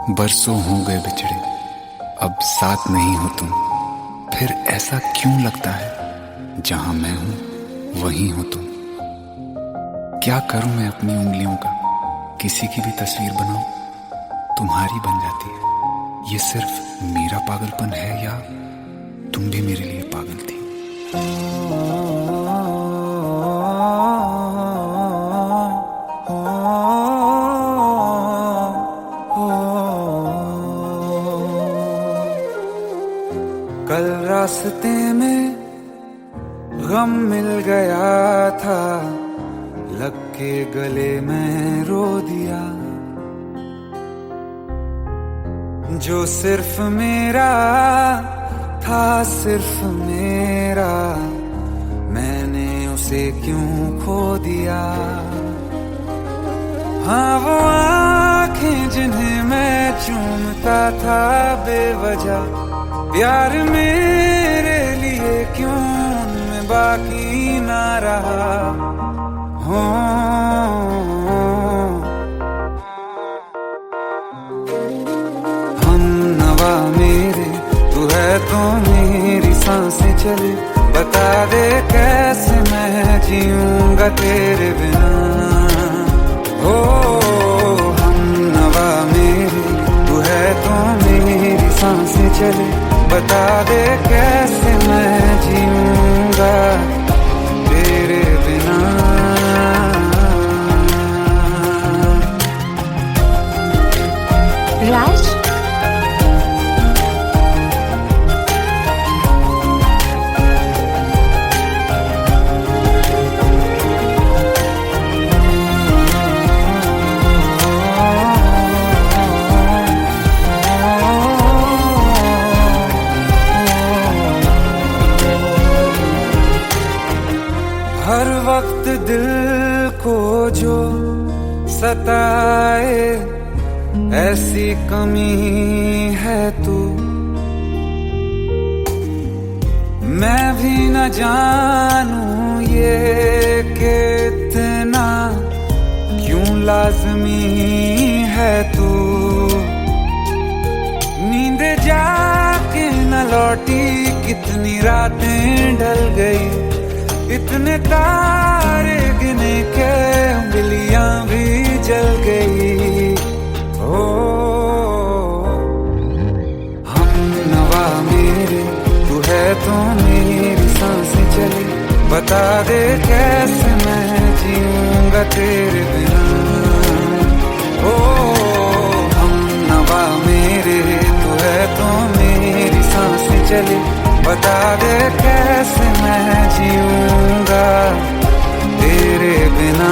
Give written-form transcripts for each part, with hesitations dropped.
बरसों हो गए बिछड़े, अब साथ नहीं हो तुम। फिर ऐसा क्यों लगता है जहां मैं हूं वहीं हो तुम। क्या करूं मैं अपनी उंगलियों का, किसी की भी तस्वीर बनाऊं तुम्हारी बन जाती है। ये सिर्फ मेरा पागलपन है या तुम भी मेरे लिए पागल थी। कल रास्ते में गम मिल गया था, लग के गले में रो दिया। जो सिर्फ मेरा था, सिर्फ मेरा, मैंने उसे क्यों खो दिया। हाँ वो आँखें जिन्हें मैं चूमता था बेवजह, प्यार मेरे लिए क्यों उनमें बाकी ना रहा। हो हम नवा मेरे, तू है तो मेरी सांसें चले। बता दे कैसे मैं जीऊंगा तेरे बिना। हो हम नवा मेरे, तू है तो मेरी सांसें चले। बता दे कैसे मैं जीऊंगा तेरे बिना। राज, हर वक्त दिल को जो सताए, ऐसी कमी है तू। मैं भी न जानूं ये कि इतना क्यों लाज़मी है तू। नींद जाके न लौटी, कितनी रातें ढल गई। इतने तारे गिने के उंगलियां भी जल गई। ओ हम नवा मेरे, तू है तो मेरी सांसें चली। बता दे कैसे मैं जीऊंगा तेरे बिना। ओ हम नवा मेरे, तू है तो मेरी सांसें चली। बता दे कैसे मैं जीऊंगा तेरे बिना।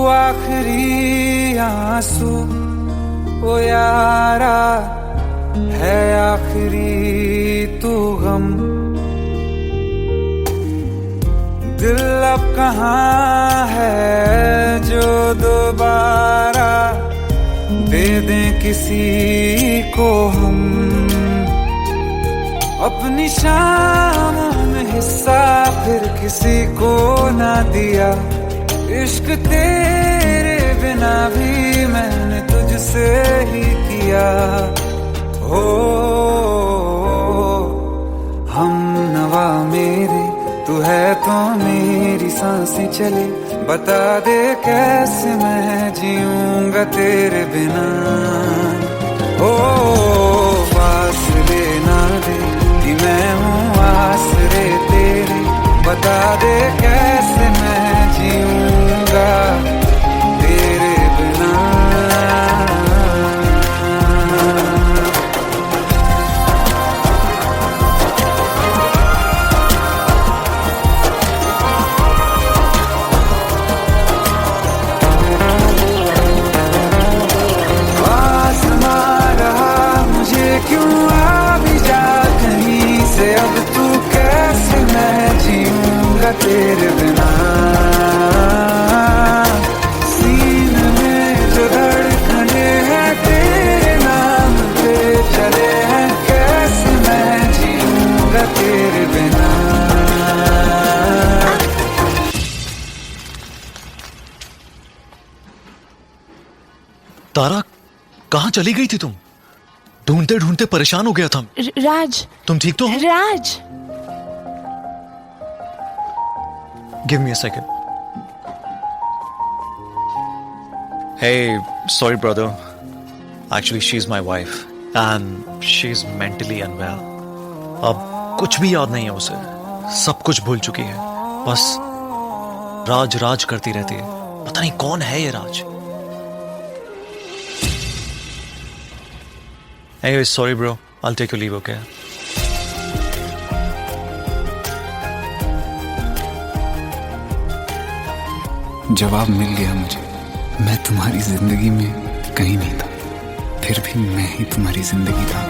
आखिरी आंसू ओ यारा है, आखिरी तू गम। दिल अब कहाँ है जो दोबारा दे दें किसी को हम। अपनी शामों में हिस्सा फिर किसी को ना दिया। इश्क तेरे बिना भी मैंने तुझसे ही किया। हो हम नवा मेरे, तू है तो मेरी सांसें चले। बता दे कैसे मैं जीऊंगा तेरे बिना। ओ फासले ना दे कि मैं हूँ आसरे तेरे। बता दे कैसे मैं जीऊंगा तेरे बिना। आसमां रहा मुझे तारा, कहाँ चली गई थी तुम? ढूंढते ढूंढते परेशान हो गया था। राज, तुम ठीक तो हो? Raj. Give me a second. Hey, sorry brother. Actually, she's my wife and she's mentally unwell. अब कुछ भी याद नहीं है उसे, सब कुछ भूल चुकी है। बस राज राज करती रहती है। पता नहीं कौन है ये राज। Anyway, sorry bro. I'll take your leave, okay? जवाब मिल गया मुझे। मैं तुम्हारी जिंदगी में कहीं नहीं था, फिर भी मैं ही तुम्हारी जिंदगी था।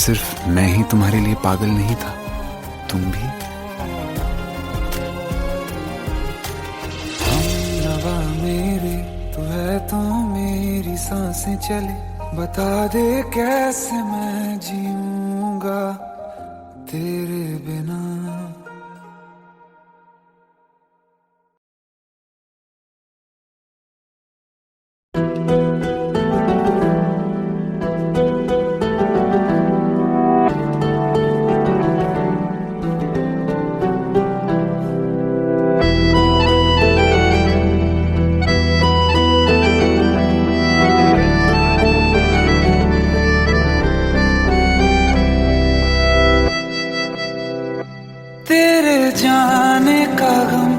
सिर्फ मैं ही तुम्हारे लिए पागल नहीं था, तुम भी। हमनवा मेरे तू है तो मेरी सांसें चले, बता दे कैसे मैं जीऊंगा तेरे बिना। तेरे जाने का गम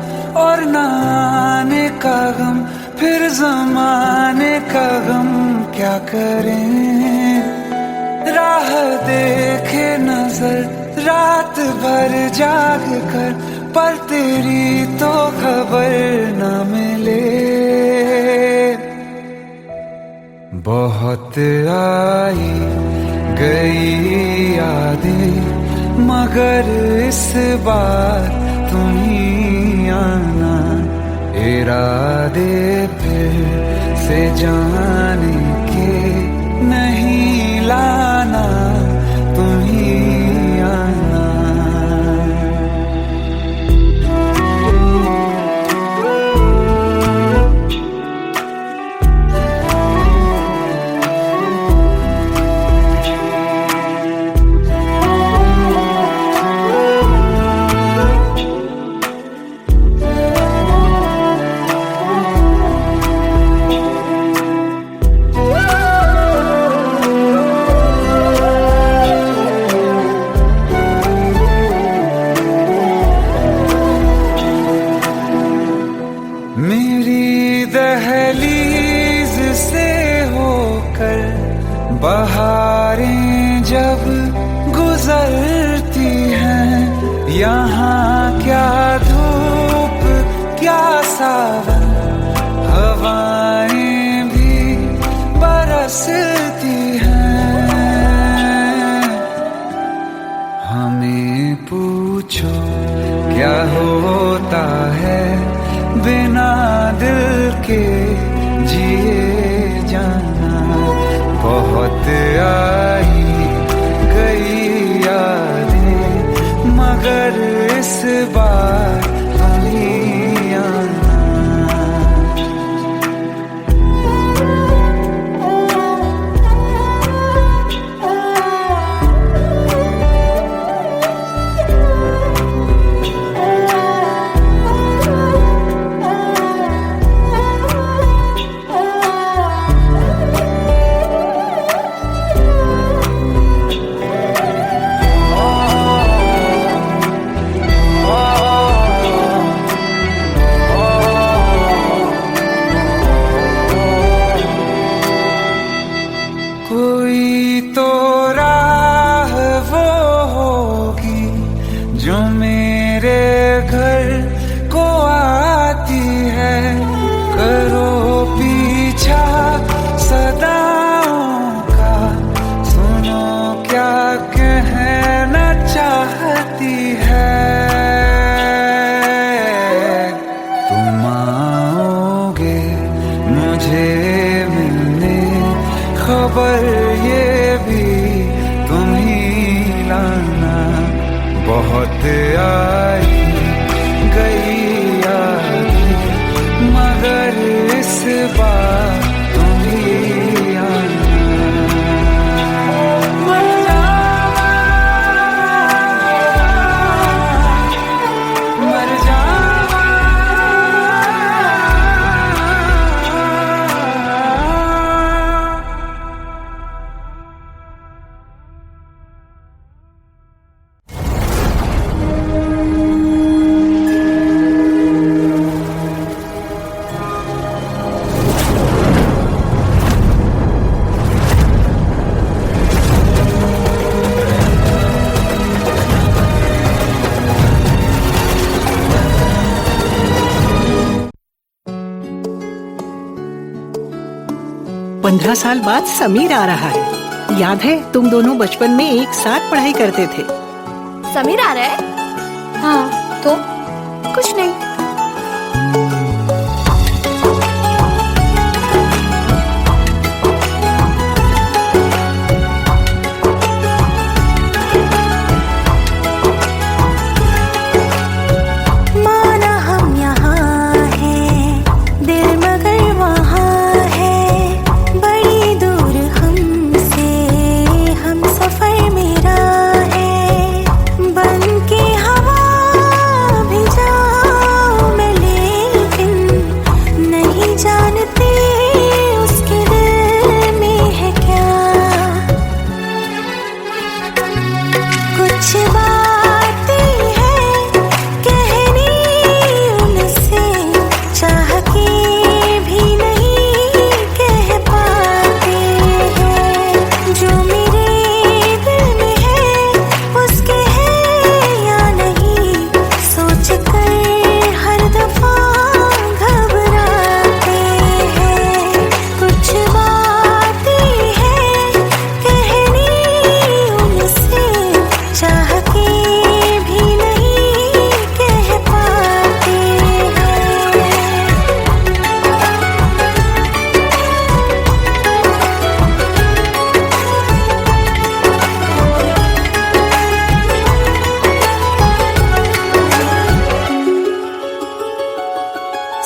और न आने का गम, फिर जमाने का गम क्या करें। राह देखे नजर रात भर जाग कर, पर तेरी तो खबर न मिले। बहुत आई गई यादें, मगर इस बार तुम ही आना। इरादे फिर से जाने के नहीं लाना, तुम ही आना। मेरी दहलीज से होकर बहारें जब गुजरती हैं, यहाँ क्या धूप क्या सावन, हवाएं भी बरसती हैं। हमें पूछो क्या होता है बिना दिल के जिए जाना। बहुत आई गई यादें, मगर इस बार तुम ही आना। बार तुम ही आना। मर जावा, मर जावा। पंद्रह साल बाद समीर आ रहा है। याद है तुम दोनों बचपन में एक साथ पढ़ाई करते थे। समीर आ रहा है? हाँ तो कुछ नहीं। माना हम यहाँ हैं, दिल मगर वहाँ है, बड़ी दूर हमसे हम सफर मेरा है। बन के हवा भी जाऊं मैं, लेकिन नहीं जानती उसके दिल में है क्या। कुछ बातें हैं कहनी उनसे, चाह के भी नहीं कह पाते हैं। जो मेरे दिल में है उसके है या नहीं, सोच कर हर दफा घबराते हैं। कुछ बातें हैं कहनी उनसे, चाह के भी नहीं कह पाते हैं।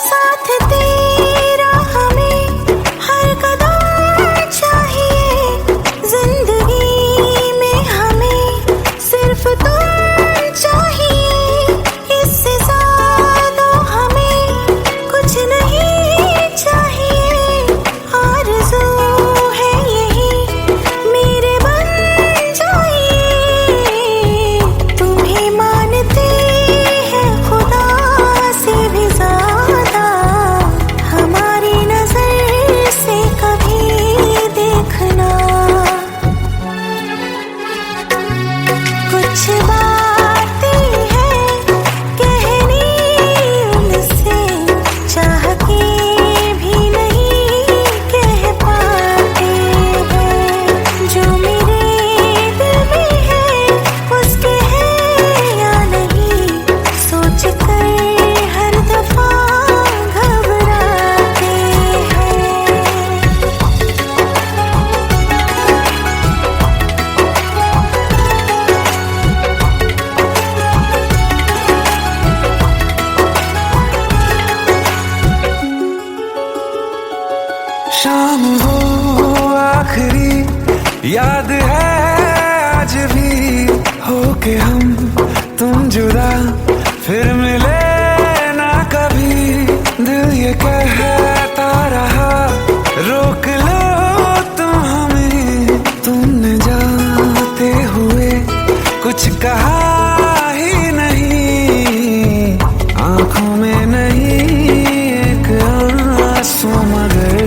साथ तेरा हमें हर कदम चाहिए, जिंदगी में हमें सिर्फ तुम चाहिए। इससे ज्यादा हमें कुछ नहीं चाहिए। आरज़ू है यही मेरे बन जाइए। तुम्हें मानते हैं खुदा से भी ज्यादा, हमारी नजर से कभी देखना। कुछ बातें हैं कहनी उनसे, चाह के भी नहीं कह पाते हैं। जो मेरे दिल में है उसके है या नहीं, सोच कर हर दफा घबराते हैं। शाम हो आखिरी याद है आज भी, होके हम तुम जुदा फिर मिले ना कभी। दिल ये कहता रहा रोक लो तुम हमें, तुमने जाते हुए कुछ कहा ही नहीं। आंखों में नहीं एक आंसू, मगर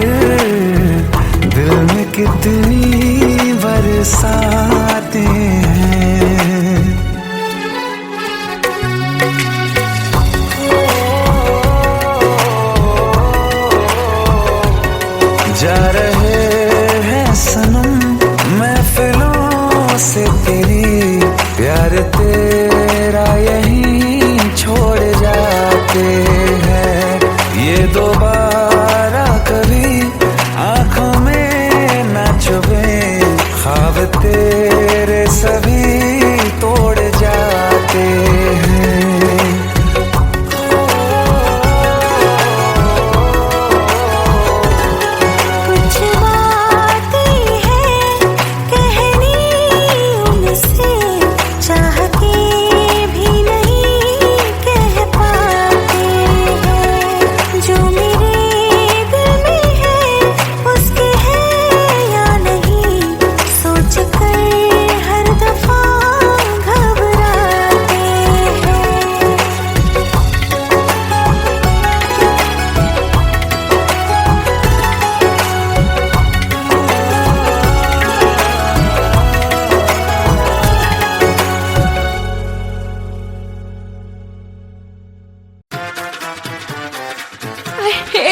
दिल में कितनी बरसाते हैं। जा रहे हैं सनम महफिलों से तेरी, प्यार तेरा यहीं छोड़ जाते हैं। ये दोबारा कभी आंखों में न चुभे, ख्वाब तेरे सभी तोड़ जाते हैं।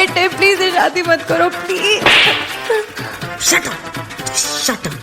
बेटे प्लीज शादी मत करो please. Shut up, shut up.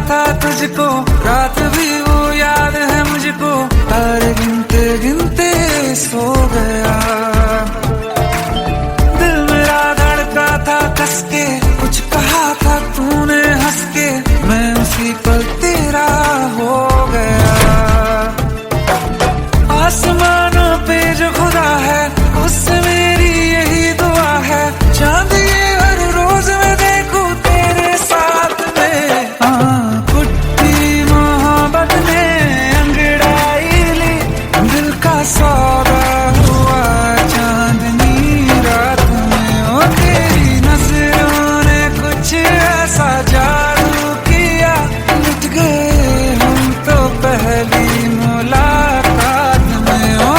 था तुझको रात भी वो याद है मुझको, तारे गिनते गिनते सो गया। दिल मेरा धड़का था कस के, कुछ कहा था तूने हंस के, मैं उसी पल तेरा हो गया। आसमानों पे जो खुदा है उससे मेरी यही दुआ है, चांद ये हर रोज मैं देखूं तेरे साथ में। सौदा हुआ चांदनी रात में, ओ तेरी नजरों ने कुछ ऐसा जादू किया, लुट गए हम तो पहली मुलाकात में। ओ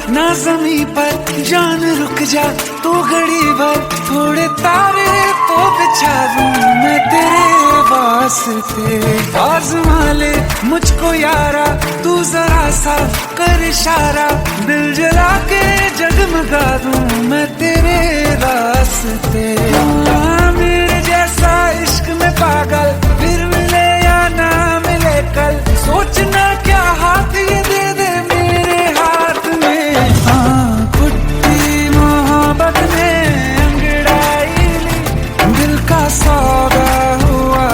ना ज़मीं पर जान रुक जा तू घड़ी भर, थोड़े तारे तो बिछा दूं मैं तेरे वास्ते। आज़मा ले मुझको यारा तू जरा सा कर इशारा, दिल जला के जगमगा दूं मैं तेरे रास्ते। मेरे जैसा इश्क में पागल फिर मिले या ना मिले कल, सोचना क्या हाथ ये दे दे मेरे हाथ में। कुट्टी मोहब्बत ने अंगड़ाई ली, दिल का सौदा हुआ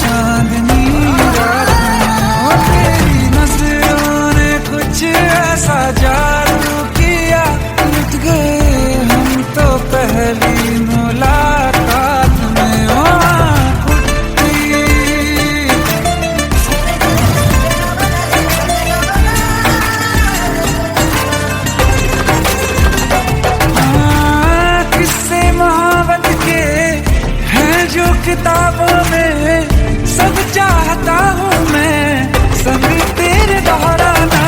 चांदनी रात में, और तेरी नजरों ने कुछ ऐसा जादू किया, लुट गए हम तो पहली मुलाकात में। ओ किताबों में सब चाहता हूँ मैं, संग तेरे दोहराना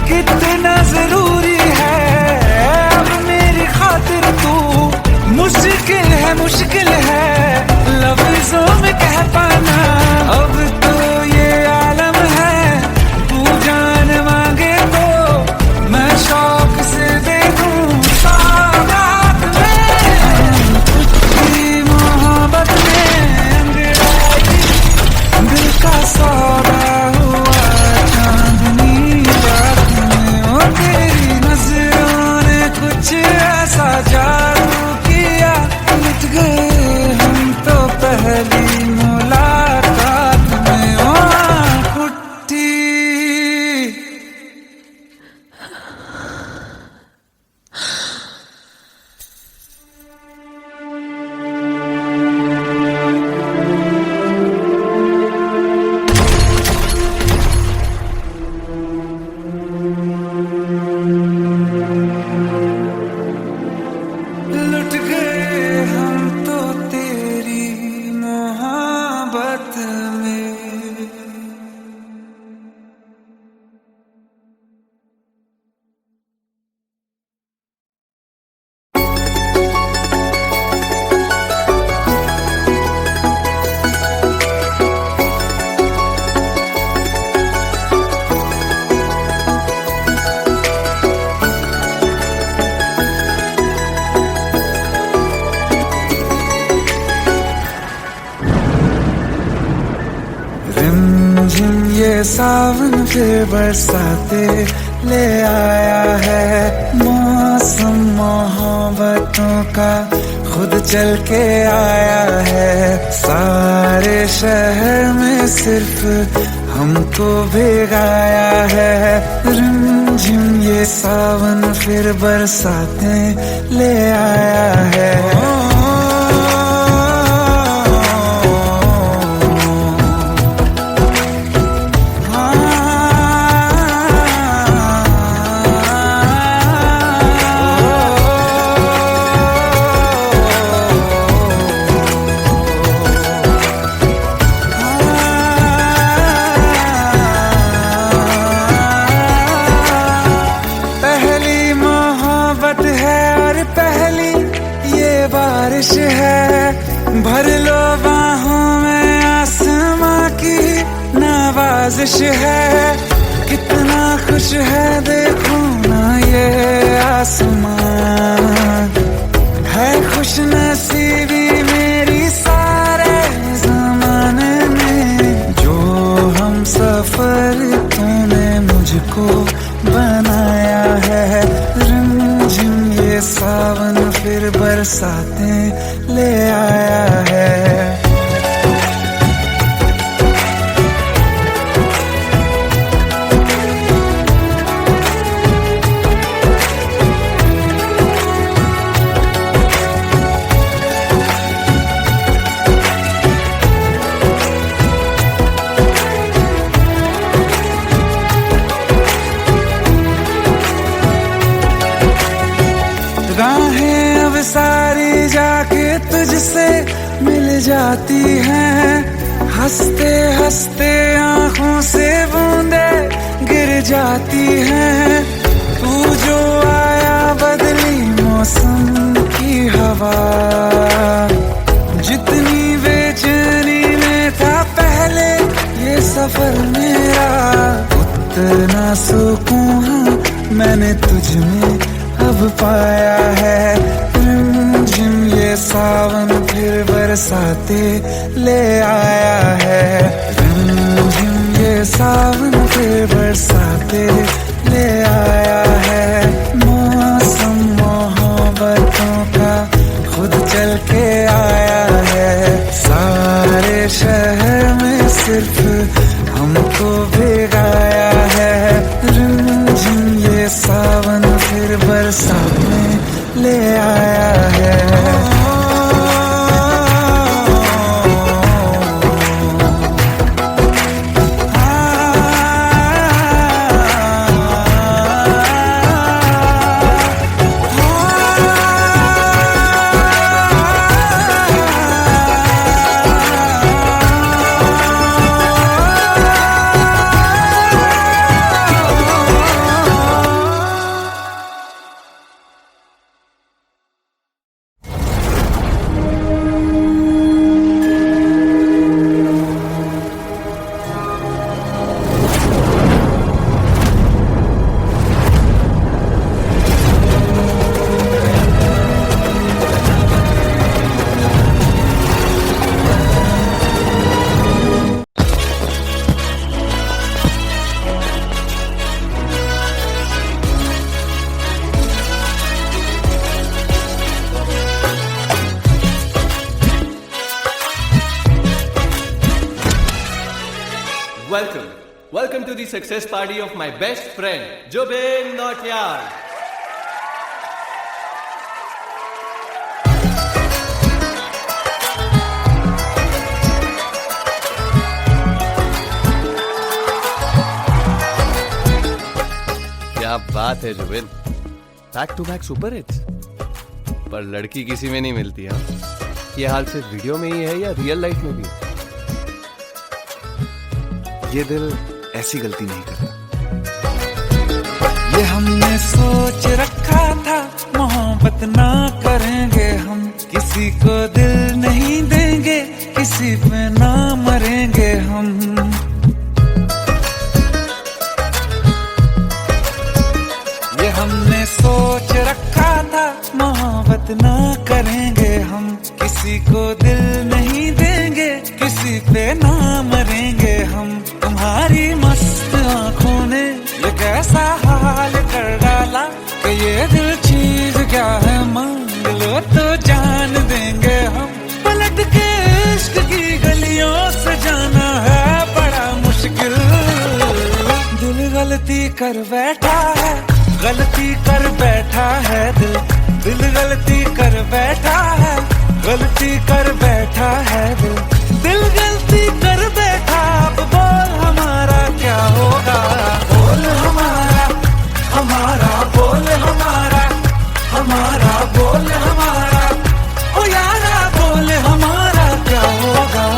कितना जरूरी है। अब मेरी खातिर तू मुश्किल है लफ्जों में कह पाना। अब तो ये आलम है तू जान मांगे तो मैं शौक से दे दूँ सौगात में। मोहब्बत दिल का सौदा हुआ चांदनी रात में, ओ तेरी नजरों ने कुछ ऐसा जादू किया, लुट गए हम तो पहली मुलाकात में। ओ कुट्टी लुट गए हम तो तेरी मोहब्बत ये सावन फिर बरसाते ले आया है। मौसम मोहब्बतों का खुद चल के आया है। सारे शहर में सिर्फ हमको भिगाया है। रिमझिम ये सावन फिर बरसाते ले आया है। बारिश है भर लो बाहों में, आसमां की नवाजिश है। कितना खुश है देखो ना ये आसमां, है खुश नसीबी मेरी सारे ज़माने में। जो हम सफर तूने मुझको बनाया है। रिमझिम ये सावन फिर बरसाते ले आया है। राहें अब सारी जाके तुझसे मिल जाती हैं। हंसते हंसते आंखों से बूंदे गिर जाती हैं। तू जो आया बदली मौसम की हवा, जितनी बेचैनी में था पहले ये सफर मेरा, उतना सुकून मैंने तुझ में अब पाया है। रिमझिम ये सावन फिर बरसाते ले आया है। रिमझिम ये सावन फिर बरसाते ले आया है। मौसम मोहब्बतों का खुद चल के आया है। सारे शहर में सिर्फ हमको भिगाया है। रिमझिम ये सावन फिर बरसात में ले आया है। Welcome to the success party of my best friend, Jobin Nautiyal. क्या बात है Zubin, back to back super hits. पर लड़की किसी में नहीं मिलती। हाँ, ये हाल सिर्फ वीडियो में ही है या रियल लाइफ में भी? ये दिल ऐसी गलती नहीं करता। ये हमने सोच रखा था मोहब्बत ना करेंगे हम, किसी को दिल नहीं देंगे, किसी पे ना मरेंगे हम। ये हमने सोच रखा था मोहब्बत ना करेंगे हम, किसी को दिल नहीं देंगे, किसी पे ना मरेंगे हम। तुम्हारी कर बैठा है, गलती कर बैठा है दिल, दिल गलती कर बैठा है, गलती कर बैठा है दिल, दिल गलती कर बैठा। अब बोल हमारा क्या होगा, बोल हमारा, हमारा बोल हमारा, हमारा बोल हमारा, ओ यारा बोल हमारा क्या होगा।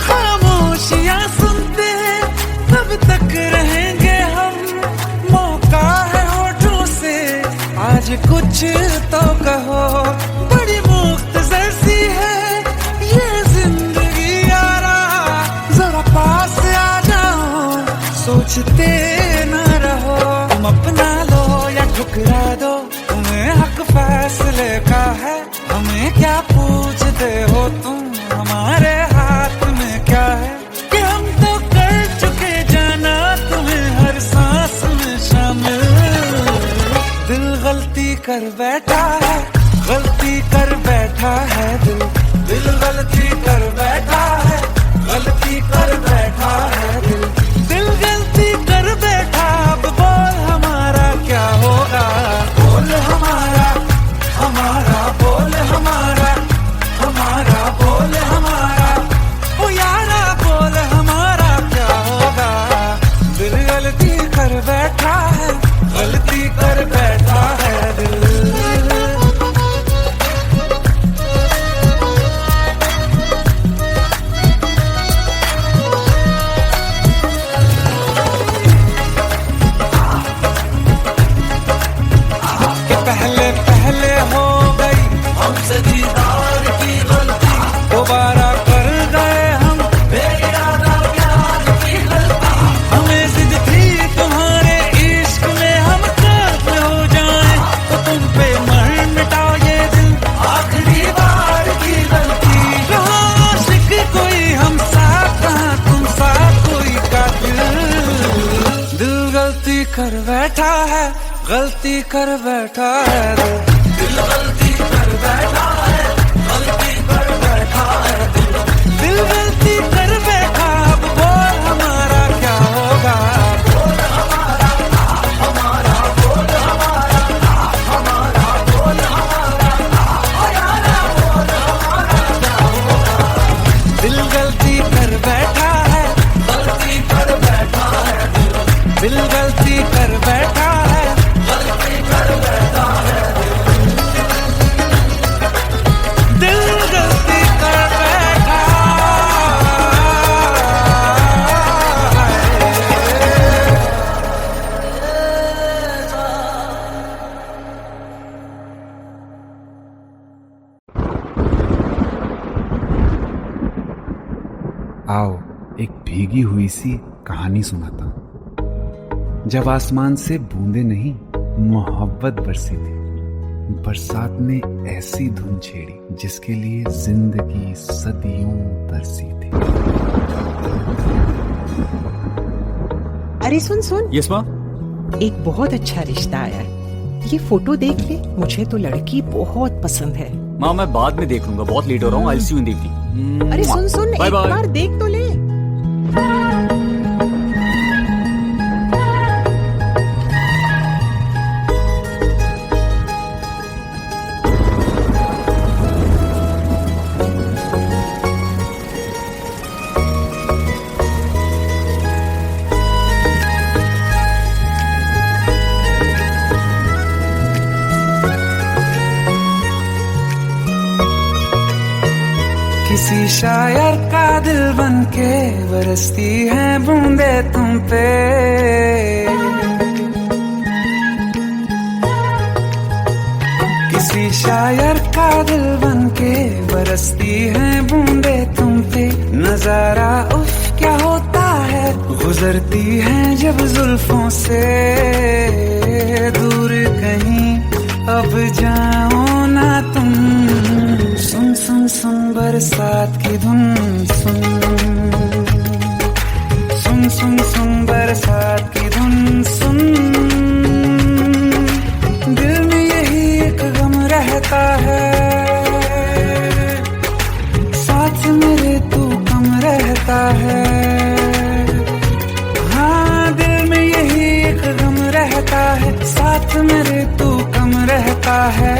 खामोशियां सुनते हैं कब तक रहेंगे हम, मौका है होठों से आज कुछ तो कहो। बड़ी मुख्तसर सी है ये जिंदगी यारा, जरा पास आ जाओ, सोचते न रहो। तुम अपना लो या ठुकरा दो, तुम्हें हक फैसले का है, हमें क्या पूछते हो तुम, हमारे हाथ में क्या है कि हम तो कर चुके जाना तुम्हें हर सांस में शामिल। दिल गलती कर बैठा है, गलती कर बैठा है दिल, दिल गलती कर बैठा है, गलती कर बैठा है दिल, दिल गलती कर बैठा। अब बोल हमारा क्या होगा, बोल हमारा, हमारा बोल हमारा, हमारा बोल हमारा, ओ यारा बोल हमारा क्या होगा। दिल गलती कर बैठा है, गलती कर बैठा है दिल। कि पहले पहले हो गई हमसे दीदार की गलती, दोबारा कर गए हम बेइरादा प्यार की गलती। हमें जिद थी तुम्हारे इश्क में हम काफिर हो जाएं, तो तुम पे मर मिटाओ ये दिल, आखिरी बार की गलती। कहा आशिक कोई हम साथ, कहा तुम साथ कोई कातिल। दिल गलती कर बैठा है, गलती कर बैठा है दिल, दिल गलती कर बैठा है, गलती कर बैठा है दिल, दिल गलती कर बैठा। अब बोल हमारा क्या होगा, बोल हमारा, हमारा बोल हमारा, हमारा बोल हमारा, ओ यारा बोल हमारा क्या होगा। दिल गलती कर बैठा है, गलती कर बैठा है दिल, दिल गलती कर बैठा है, गलती कर बैठा है दिल, दिल गलती कर बैठा आओ एक भीगी हुई सी कहानी सुनाता हूं। जब आसमान से बूंदे नहीं मोहब्बत बरसी थी, बरसात ने ऐसी धुन छेड़ी जिसके लिए जिंदगी सदियों तरसी थी। अरे सुन सुन, यस माँ। एक बहुत अच्छा रिश्ता आया है, ये फोटो देख ले, मुझे तो लड़की बहुत पसंद है। माँ मैं बाद में देख लूंगा, बहुत लेट हो रहा हूँ। आई सी यू इन द इवनिंग। अरे सुन सुन, बाय एक बाय। बार देख तो ले। किसी शायर का दिल बनके बरसती है बूंदे तुम पे, किसी शायर का दिल बनके बरसती है बूंदे तुम पे। नजारा उफ क्या होता है, गुजरती है जब जुल्फों से दूर कहीं, अब जाओ ना तुम। सुन सुन सुन बरसात की धुन सुन, सुन सुन सुन बरसात की धुन सुन। दिल में यही एक गम रहता है, साथ मेरे तू कम रहता है। हाँ दिल में यही एक गम रहता है, साथ मेरे तू कम रहता है।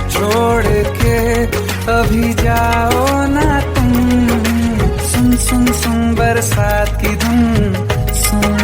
छोड़ के अभी जाओ ना तुम, सुन सुन सुन बरसात की धुन सुन।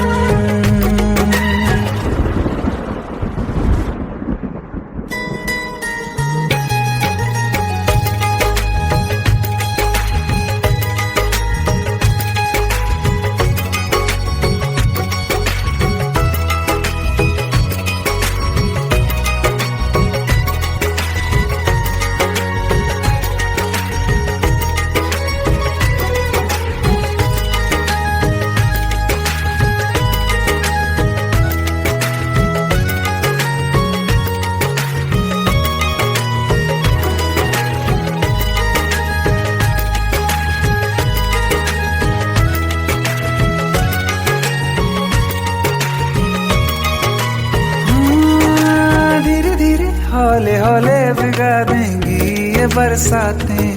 हौले हौले भिगा देंगी ये बरसातें,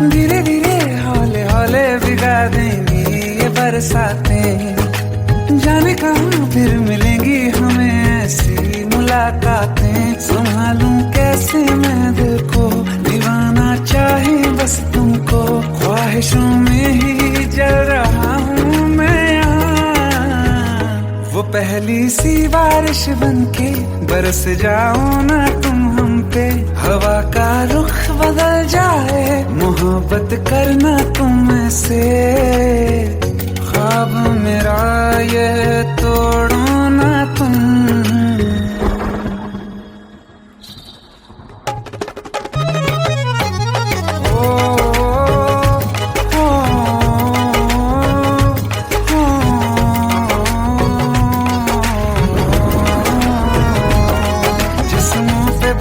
धीरे धीरे हौले हौले भिगा देंगी ये बरसातें। जाने कहाँ फिर मिलेंगी हमें ऐसी मुलाकातें। संभालूं कैसे मैं दिल को, दीवाना चाहे बस तुमको। ख्वाहिशों में ही जल रहा हूँ मैं यहाँ, वो पहली सी बारिश बनके बरस जाओ ना तुम हम पे। हवा का रुख बदल जाए, मोहब्बत करना तुम से। ख्वाब मेरा ये तोड़ो ना तुम।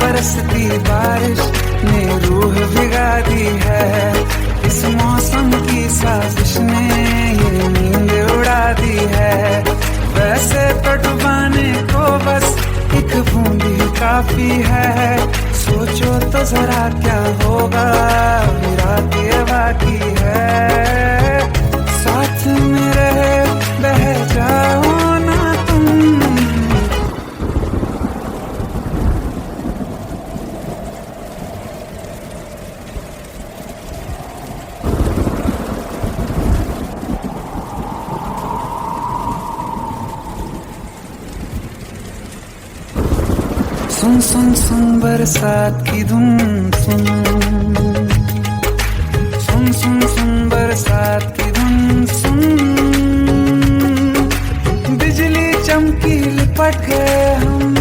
बरसती बारिश ने रूह भिगा दी है, इस मौसम की साजिश ने ये नींद उड़ा दी है। वैसे तो डुबाने को बस एक बूंद ही काफी है। सोचो तो जरा क्या होगा, रात ये बाकी है। साथ में रहे बह जाओ ना तुम। सुन सुन सुन बरसात की धुन सुन, सुन सुन सुन बरसात की धुन सुन। बिजली चमकी लिपट गए हम,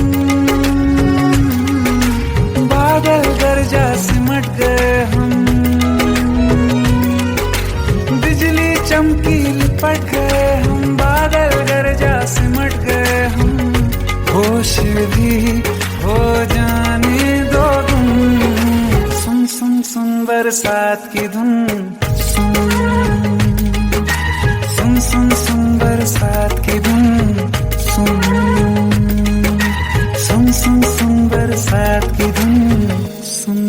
बादल गरजा सिमट गए हम। बिजली चमकी लिपट गए हम, बादल गरजा सिमट गए हम। होश भी हो जाने दो तुम, सुन सुन सुन बरसात की धुन सुन, सुन सुन सुन बरसात की धुन सुन, सुन सुन सुन बरसात की धुन सुन।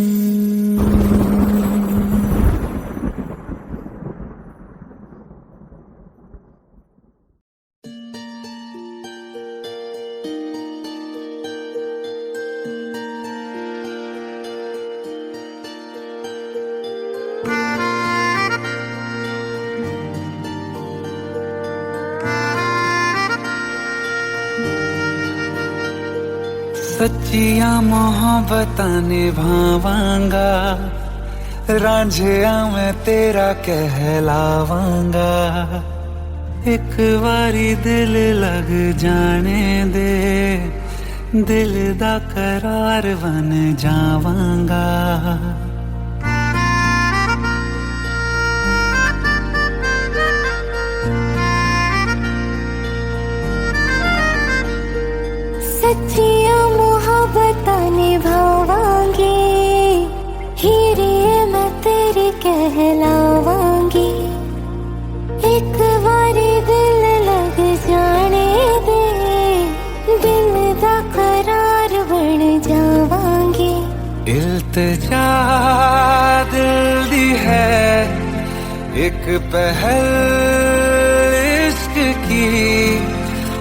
सच्चिया मोहब्बतां निभावांगा, रांझिया मैं तेरा कहलावांगा। एक बारी दिल लग जाने दे, दिल दा करार बन जावांगा। सच्चिया मोहब्बत निभावांगी, हीरे मैं तेरी कहलावांगी। एक बारी दिल लग जाने दे, दिल दा करार बन जावांगी। इल्तिजा दिल दी है एक पहल इश्क की,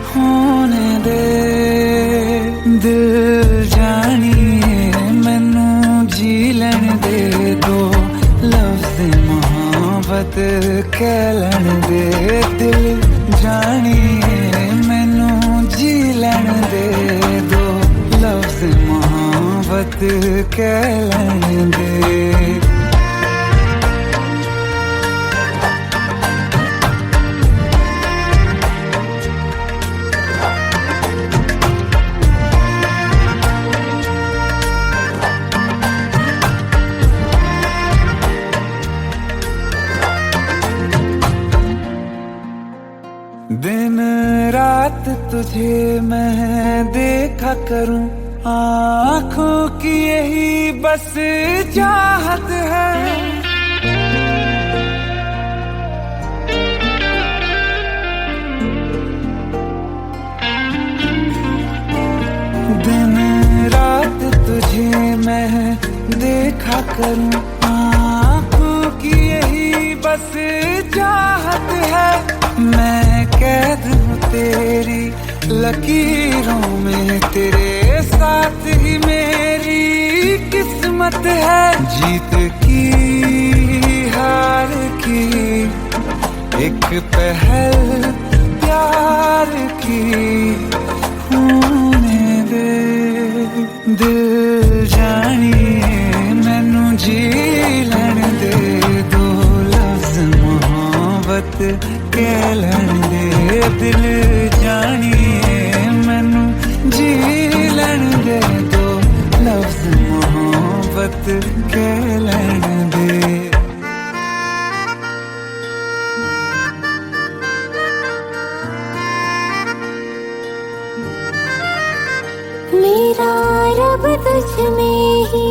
होने दे दिल जानिए मैनू जी लैन दे दो, लफ्ज़ मोहब्बत कह लैन दे। दिल जानिए मैनू जी लैन दे दो, लफ्ज़ मोहब्बत कह लैन दे। दिन रात तुझे मैं देखा करूं, आँखों की यही बस चाहत है। दिन रात तुझे मैं देखा करूं, आँखों की यही बस चाहत है। मैं कैद हूँ तेरी लकीरों में, तेरे साथ ही मेरी किस्मत है। जीत की हार की एक पहल प्यार की, होने दे दिल जानिए मैनू जी लैन दे दो, लफ्ज़ मोहब्बत कह लैन दे। दिल जानिए मैनू जी लैन दे दो, लफ्ज़ मोहब्बत कह लैन दे। मेरा रब तुझ में ही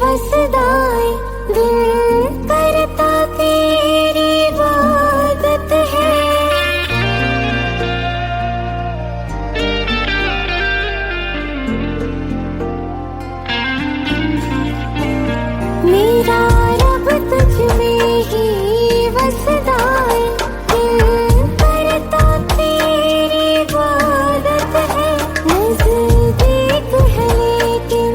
बसदा है, दिल करता तेरी इबादत है। मेरा रब तुझ में ही बसदा है, दिल करता तेरी इबादत है। नज़दीक है लेकिन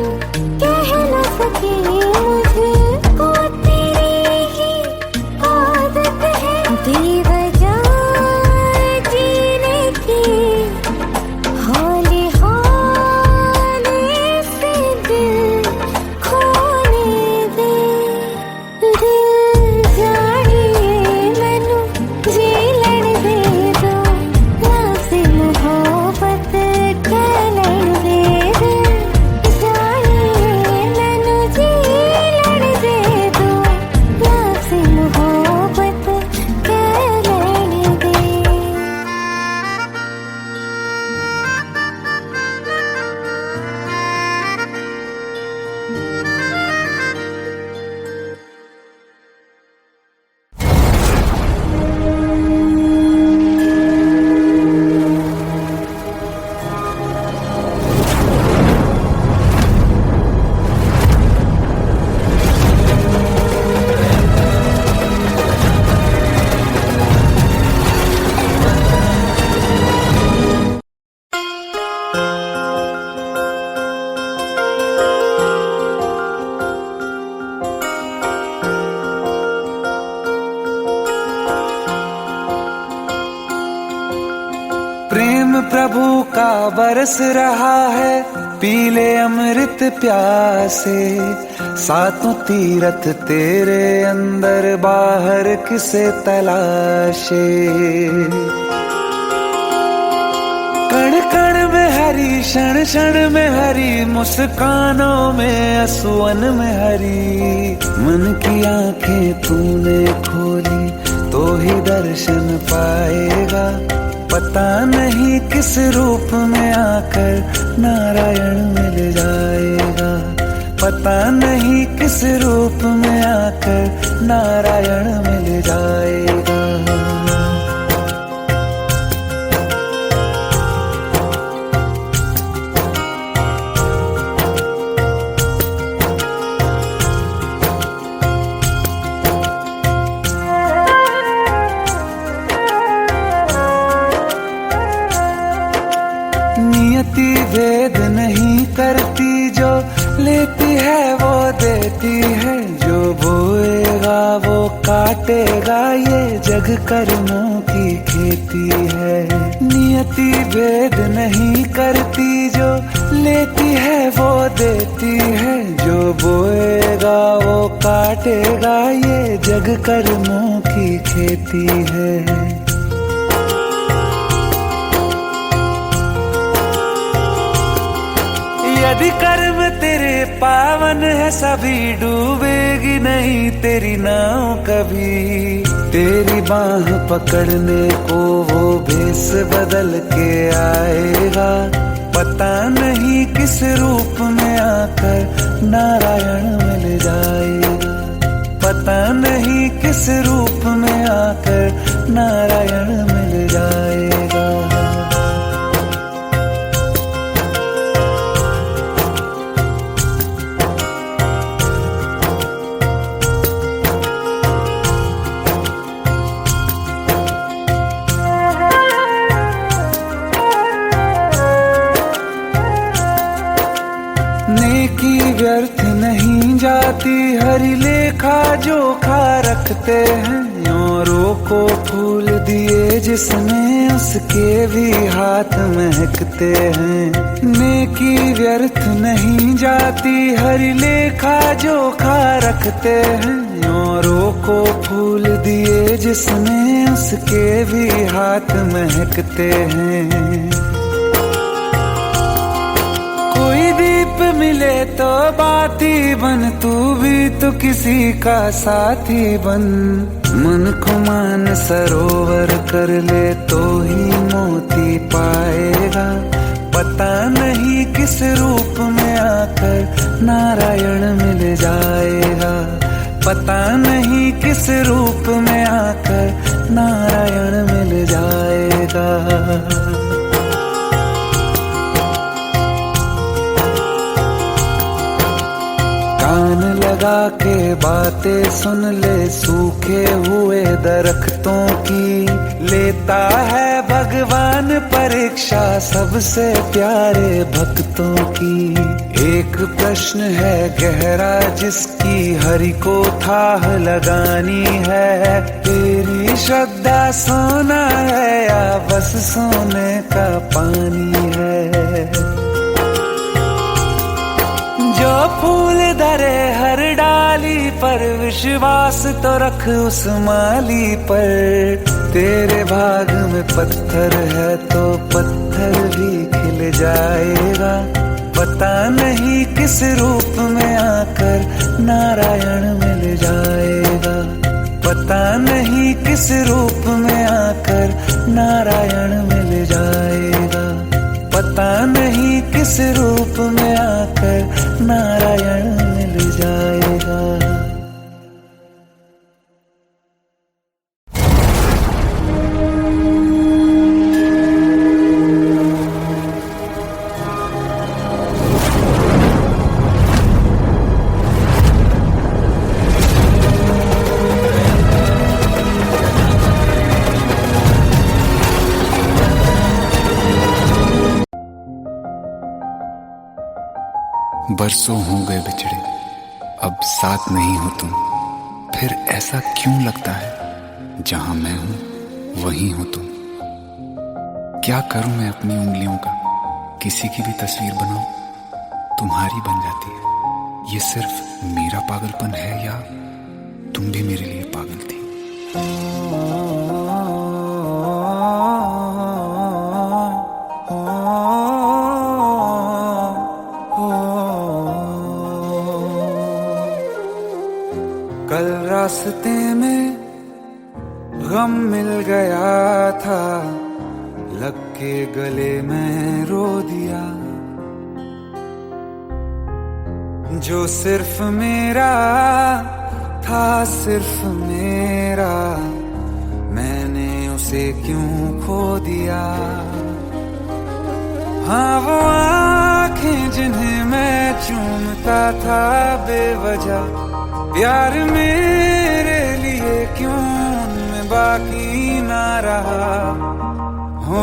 कह न सके, मुझको तेरी ही आदत है। बेवजह जीने की हौले हौले से दिल खोने दे। दिल जानिए मैनू जी लैन दे दो, लफ्ज़ मोहब्बत कह लैन दे। दिल जानिए मैनू जी लैन दे दो, लफ्ज़ मोहब्बत कह लैन दे। प्रेम प्रभु का बरस रहा है, पीले अमृत प्यासे। सातों तीरथ तेरे अंदर, बाहर किसे तलाशे। कण कण में हरी, क्षण क्षण में हरी, मुस्कानों में असुवन में हरी। मन की आंखें तूने खोली तो ही दर्शन पाएगा, पता नहीं किस रूप में आकर नारायण मिल जाएगा, पता नहीं किस रूप में आकर नारायण मिल जाएगा। नियति भेद नहीं करती, जो लेती है वो देती है, जो बोएगा वो काटेगा, ये जग कर्मों की खेती है। नियति भेद नहीं करती, जो लेती है वो देती है, जो बोएगा वो काटेगा, ये जग कर्मों की खेती है। यदि कर्म तेरे पावन है, सभी डूबेगी नहीं तेरी नाव कभी। तेरी बाह पकड़ने को वो भेष बदल के आएगा, पता नहीं किस रूप में आकर नारायण मिल जाएगा, पता नहीं किस रूप में आकर नारायण मिल जाएगा। नेकी व्यर्थ नहीं जाती, हरि लेखा जोखा रखते हैं। औरों को फूल दिए जिसने, उसके भी हाथ महकते हैं। नेकी व्यर्थ नहीं जाती, हरि लेखा जोखा रखते हैं। औरों को फूल दिए जिसने, उसके भी हाथ महकते हैं। कोई दीप मिले तो बाती बन, तू भी तो किसी का साथी बन। मन को मान सरोवर कर ले तो ही मोती पाएगा, पता नहीं किस रूप में आकर नारायण मिल जाएगा, पता नहीं किस रूप में आकर नारायण मिल जाएगा। कान लगा के बातें सुन ले सूखे हुए दरख्तों की, लेता है भगवान परीक्षा सबसे प्यारे भक्तों की। एक प्रश्न है गहरा जिसकी हरि को थाह लगानी है, तेरी श्रद्धा सोना है या बस सोने का पानी है। जो फूल धरे हर डाली पर, विश्वास तो रख उस माली पर। तेरे भाग में पत्थर है तो पत्थर भी खिल जाएगा, पता नहीं किस रूप में आकर नारायण मिल जाएगा, पता नहीं किस रूप में आकर नारायण मिल जाएगा, पता नहीं किस रूप में आकर नारायण मिल जाएगा। बरसों हो गए बिछड़े, अब साथ नहीं हो तुम, फिर ऐसा क्यों लगता है जहां मैं हूं वहीं हो तुम। क्या करूं मैं अपनी उंगलियों का, किसी की भी तस्वीर बनाऊं तुम्हारी बन जाती है। ये सिर्फ मेरा पागलपन है या तुम भी मेरे लिए पागल थी। कल रास्ते में गम मिल गया था, के गले में रो दिया, जो सिर्फ मेरा था, सिर्फ मेरा, मैंने उसे क्यों खो दिया। हाँ वो आंखें जिन्हें मैं चूमता था बेवजह, प्यार मेरे लिए क्यों उनमें बाकी ना रहा। हो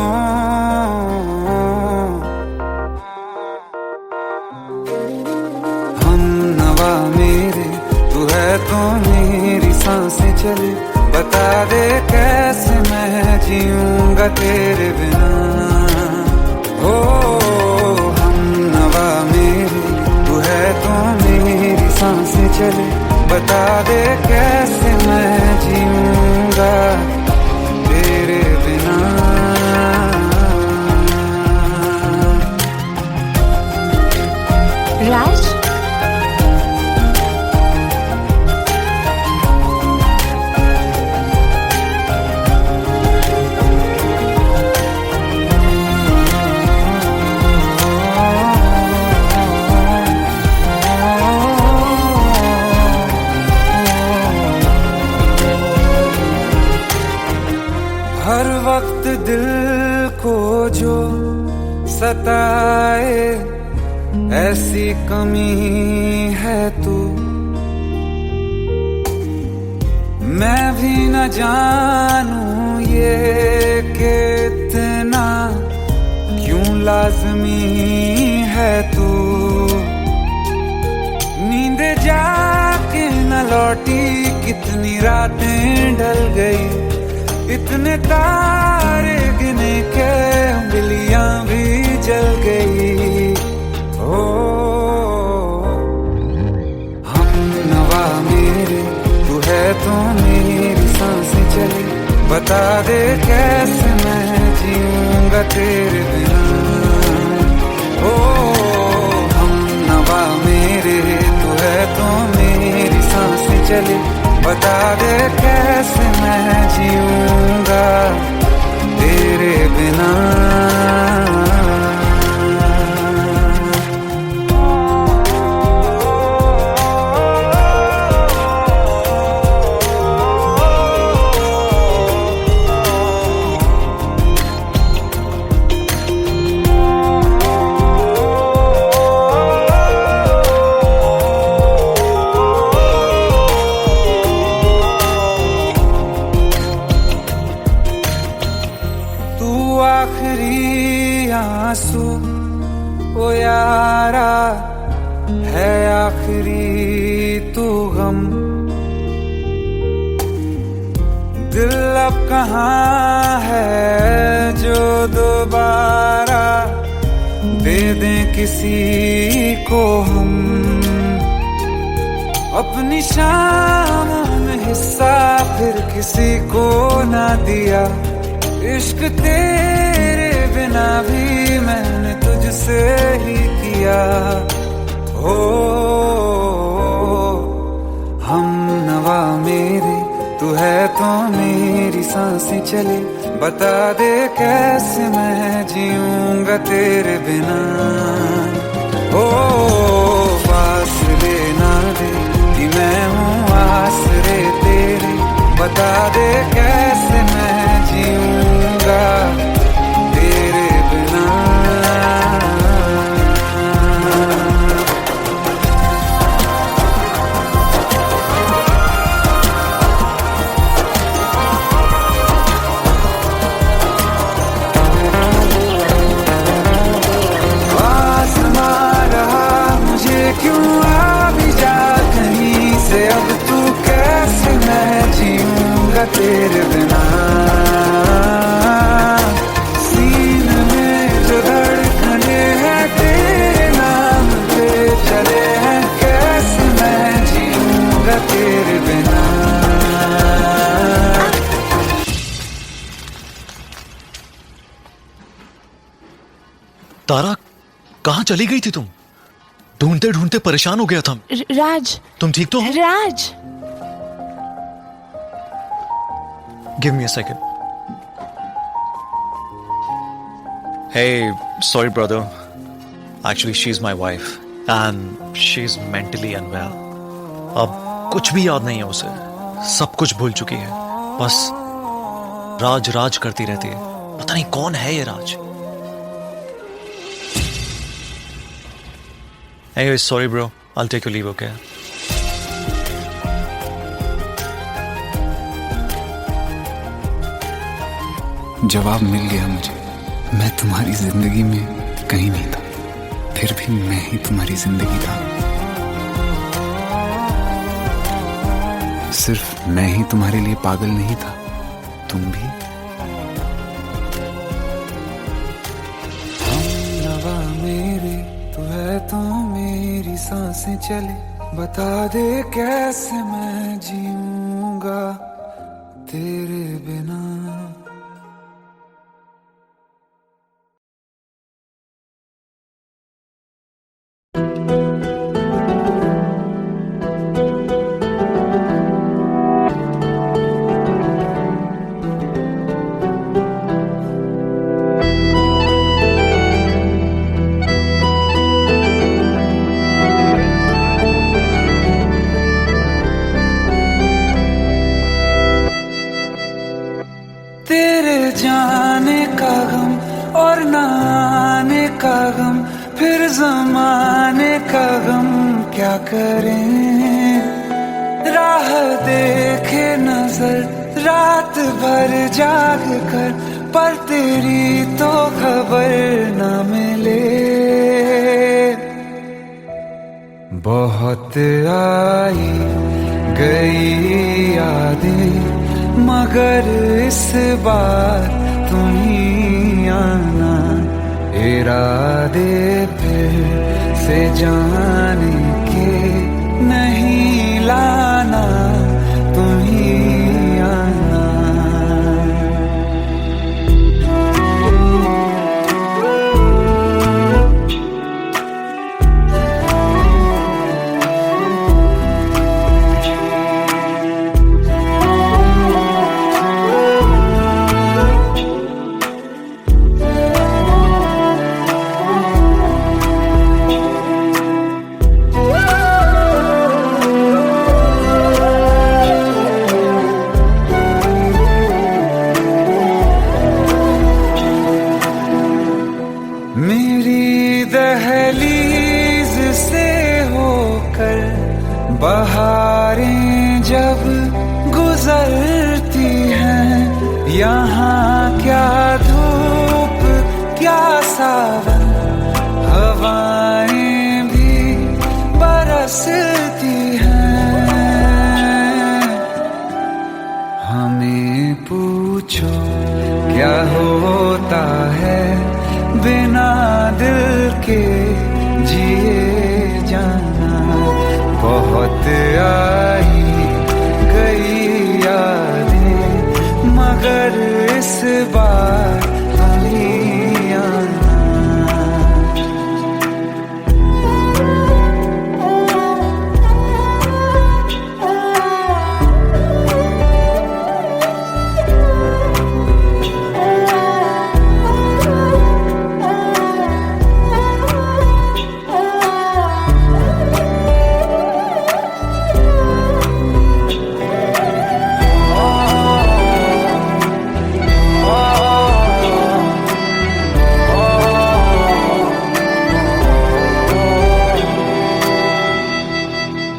हम नवा मेरे, तू है तो मेरी सांसें चले, बता दे कैसे मैं जीऊंगा तेरे बिना। हो हम नवा मेरे, तू है तो मेरी सांसें चले, बता दे कैसे मैं जीऊंगा तेरे बिना। राज, हर वक्त दिल को जो सताए, ऐसी कमी है तू, मैं भी न जानूं ये कि इतना क्यों लाज़मी है तू। नींद जाके न लौटी, कितनी रातें ढल गई, इतने तारे गिने के उंगलियां भी जल गई। ओ हम नवा मेरे, तू है तो मेरी सांसें चली, बता दे कैसे मैं जीऊंगा तेरे बिना। ओ हम नवा मेरे, तू है तो मेरी सांसें चली, बता दे कैसे मैं जीऊंगा तेरे बिना। आखिरी आंसू ओ यारा है, आखिरी तू गम, दिल अब कहाँ है जो दोबारा दे दें किसी को हम। अपनी शामों में हिस्सा फिर किसी को ना दिया, इश्क तेरे बिना भी मैंने तुझसे ही किया। हो हम नवा मेरे, तू है तो मेरी सांसें चली, बता दे कैसे मैं जीऊंगा तेरे बिना। ओ फासले ना दे कि मैं हूँ आसरे तेरे, बता दे कैसे मैं जीऊंगा तेरे बिना। आसमां रहा मुझे क्यों, आ भी जा कहीं से, अब तू कैसे मैं जीऊंगा तेरे बिना। सीने में जो धड़कने हैं तेरे नाम पे चले हैं, कैसे मैं जीऊंगा तेरे बिना। तारा, कहाँ चली गई थी तुम? ढूंढते ढूंढते परेशान हो गया था। राज, तुम ठीक तो हो? Raj, give me a second. Hey, sorry brother. Actually, she's my wife and she's mentally unwell. अब कुछ भी याद नहीं है उसे, सब कुछ भूल चुकी है, बस राज राज करती रहती है। पता नहीं कौन है ये राज। Hey, sorry bro, I'll take your leave, okay? जवाब मिल गया मुझे। मैं तुम्हारी जिंदगी में कहीं नहीं था, फिर भी मैं ही तुम्हारी जिंदगी था। सिर्फ मैं ही तुम्हारे लिए पागल नहीं था, तुम भी। हमनवा मेरे तू है तो मेरी सांसें चले, बता दे कैसे मैं जीऊंगा तेरे बिना। तेरे जाने का गम और न आने का गम, फिर जमाने का गम क्या करें। राह देखे नजर रात भर जाग कर, पर तेरी तो खबर न मिले। बहुत आई गई यादें, मगर इस बार तुम ही आना। इरादे फिर से जाने के नहीं लाना, तुम ही आना। मेरी दहलीज से होकर बहारें जब गुजरती हैं, यहाँ क्या धूप क्या सावन, हवाएं भी बरसती हैं। हमें पूछो क्या होता है बिना दिल के जिए जाना। बहुत आई गई यादें, मगर इस बार तुम ही आना।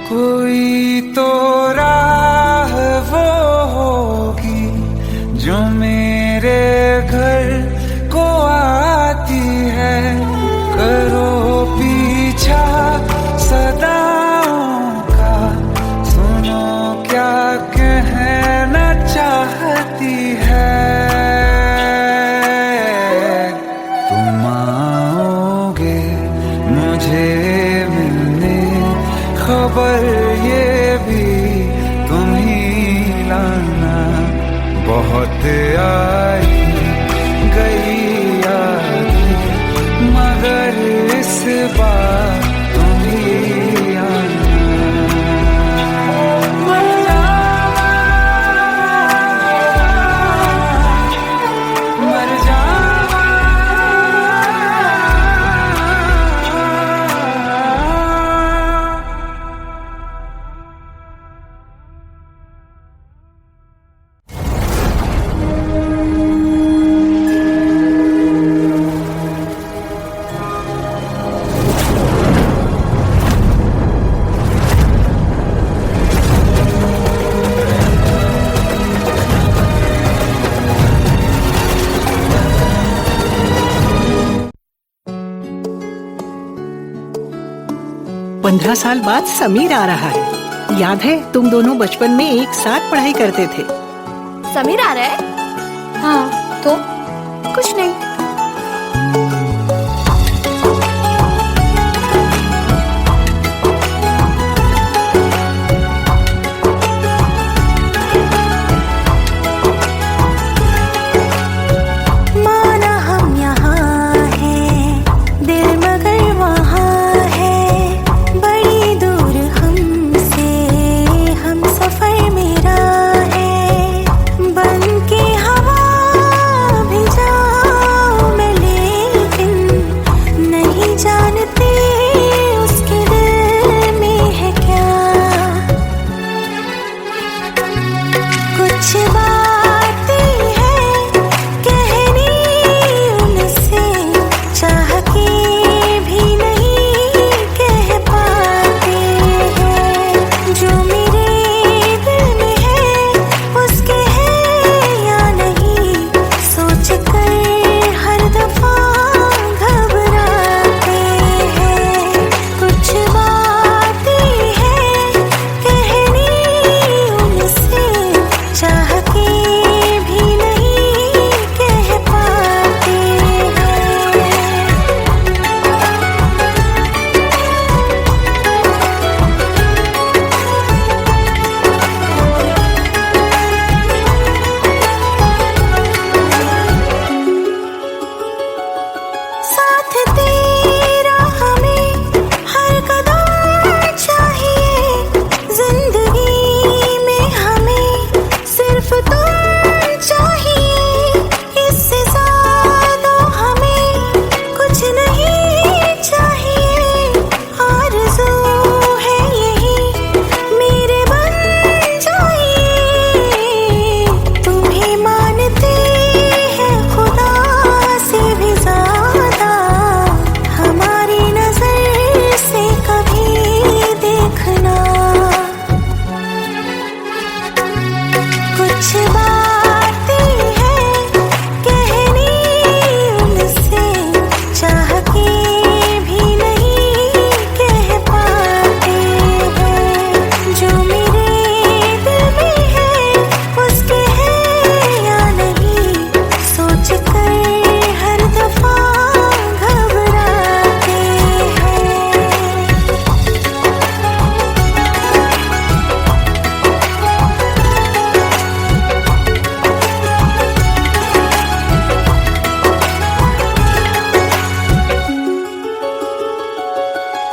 कोई तो राह वो होगी जो मेरे घर को आती है। करो पीछा सदाओं का, सुनो क्या कहना चाहती है। तुम आओगे मुझे मिलने, खबर ये भी तुम ही लाना। बहुत आई गई यादें, मगर इस बार तुम ही आना। मर जावा, मर जावा, 15 साल बाद समीर आ रहा है। याद है तुम दोनों बचपन में एक साथ पढ़ाई करते थे। समीर आ रहा है? हाँ, तो कुछ नहीं।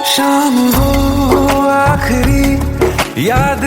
शाम हो आखिरी याद